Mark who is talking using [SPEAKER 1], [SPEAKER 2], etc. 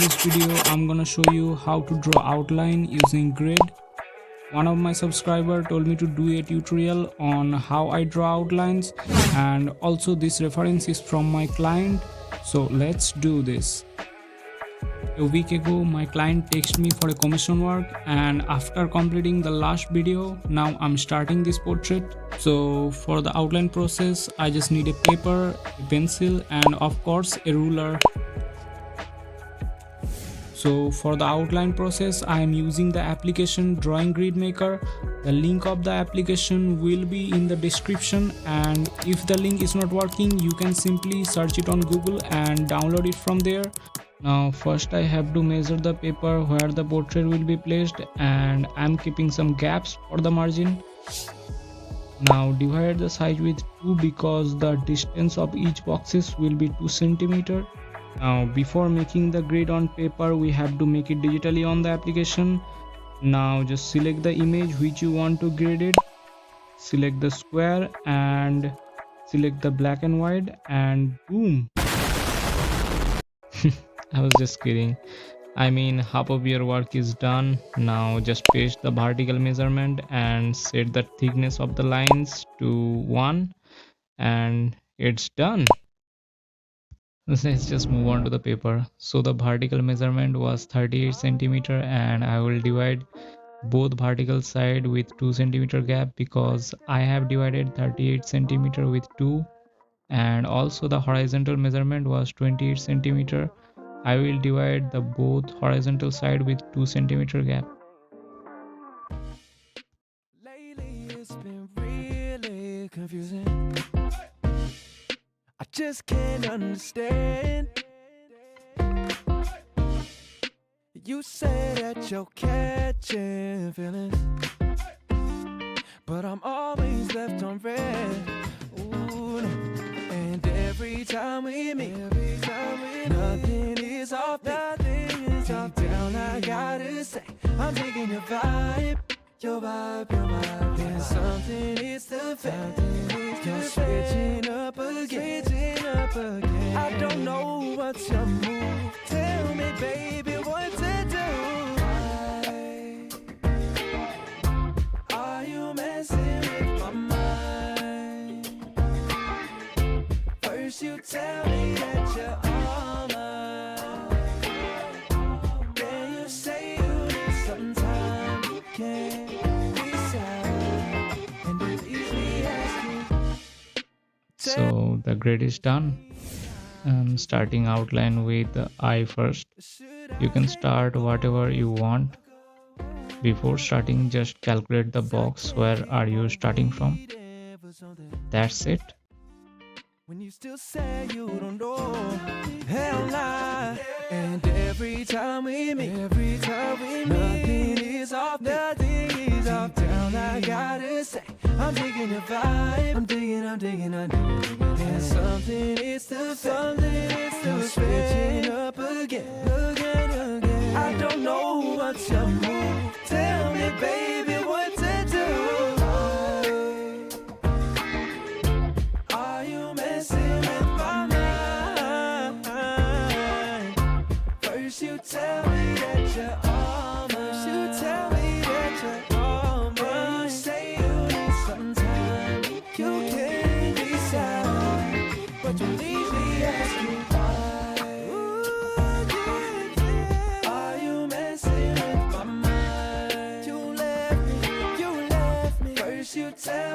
[SPEAKER 1] this video I'm gonna show you how to draw outline using grid. One of my subscriber told me to do a tutorial on how I draw outlines, and also this reference is from my client, so let's do this. A week ago my client texted me for a commission work, and after completing the last video now I'm starting this portrait. So for the outline process I just need a paper, a pencil, and of course a ruler. So for the outline process I am using the application Drawing Grid Maker. The link of the application will be in the description, and if the link is not working you can simply search it on Google and download it from there. Now first I have to measure the paper where the portrait will be placed, and I'm keeping some gaps for the margin. Now divide the size with 2 because the distance of each boxes will be 2 cm. Now before making the grid on paper we have to make it digitally on the application. Now just select the image which you want to grid it, select the square and select the black and white, and boom. I was just kidding. I mean, half of your work is done. Now just paste the vertical measurement and set the thickness of the lines to 1, and it's done. Let's just move on to the paper. So the vertical measurement was 38 cm, and I will divide both vertical side with 2 cm gap because I have divided 38 cm with 2, and also the horizontal measurement was 28 cm. I will divide the both horizontal side with 2 cm gap.
[SPEAKER 2] Lately it's been really confusing. I just can't understand. You say that you're catching feelings, but I'm always left on red. Ooh, no. And every time we meet, nothing is off. Deep down, I gotta say, I'm digging your vibe. There's something is the fact. You're switching up again. I don't know what's your move. Tell me, baby, what to do. Why are you messing with my mind? First you tell me that you're all mine, then you say you need some time. You can't decide, and it leaves me asking.
[SPEAKER 1] So the grid is done. I'm starting outline with the eye first. You can start whatever you want. Before starting, just calculate the box where are you starting from. That's it.
[SPEAKER 2] When you still say you don't know, hell nah. And every time we meet, nothing is off. Deep down, I gotta say, I'm digging your vibe. I'm digging. And something is the fact. You're switching up again. I don't know what's your move. Tell me, baby, what to do. Are you messing with my mind? First you tell me that you're all mine. Then you say you need some time. You can't decide, but you leave me asking why. Are you messing with my mind? You left me. First you tell